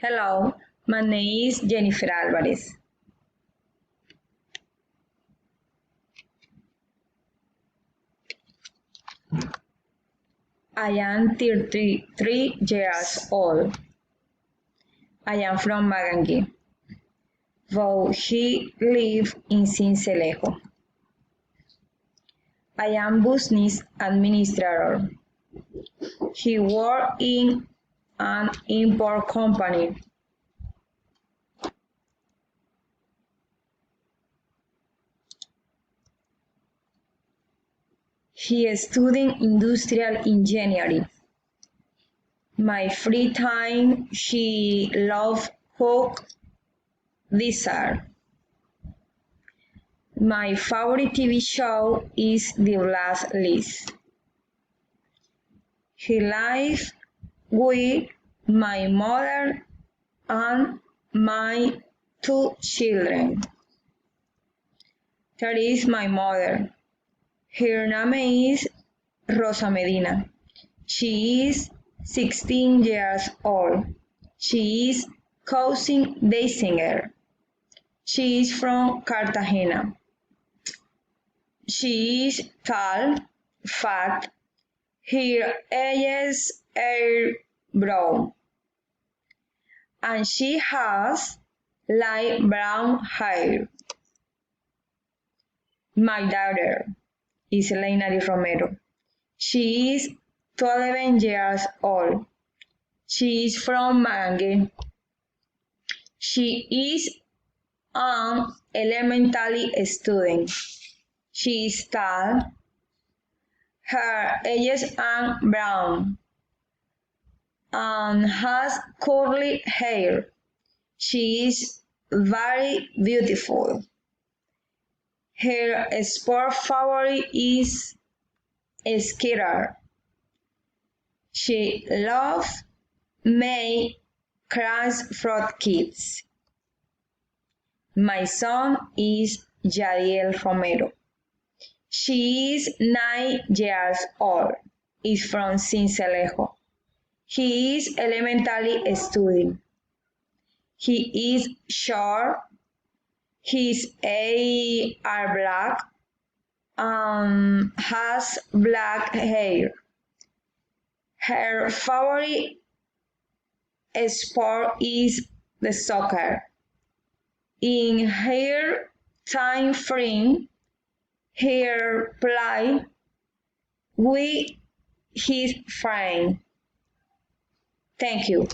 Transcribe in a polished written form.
Hello, my name is Jennifer Alvarez. I am 33 years old. I am from Magangue, though he lives in Sincelejo. I am business administrator. He works in an import company. He is studying industrial engineering. My free time, he loves cook, dessert. My favorite TV show is The Last List. He lives with my mother and my two children. That is my mother. Her name is Rosa Medina. She is 16 years old. She is cousin Deisinger. She is from Cartagena. She is tall, fat. Her eyes are brown, and she has light brown hair. My daughter is Elena Romero. She is 11 years old. She is from Magangue. She is an elementary student. She is tall. Her eyes are brown and has curly hair. She is very beautiful. Her sport favorite is skater. She loves make crafts for kids. My son is Yadiel Romero. She is 9 years old. Is from Sincelejo. He is elementary student. He is short. His eyes are black and has black hair. Her favorite sport is the soccer. In her time frame, her play with his friend. Thank you.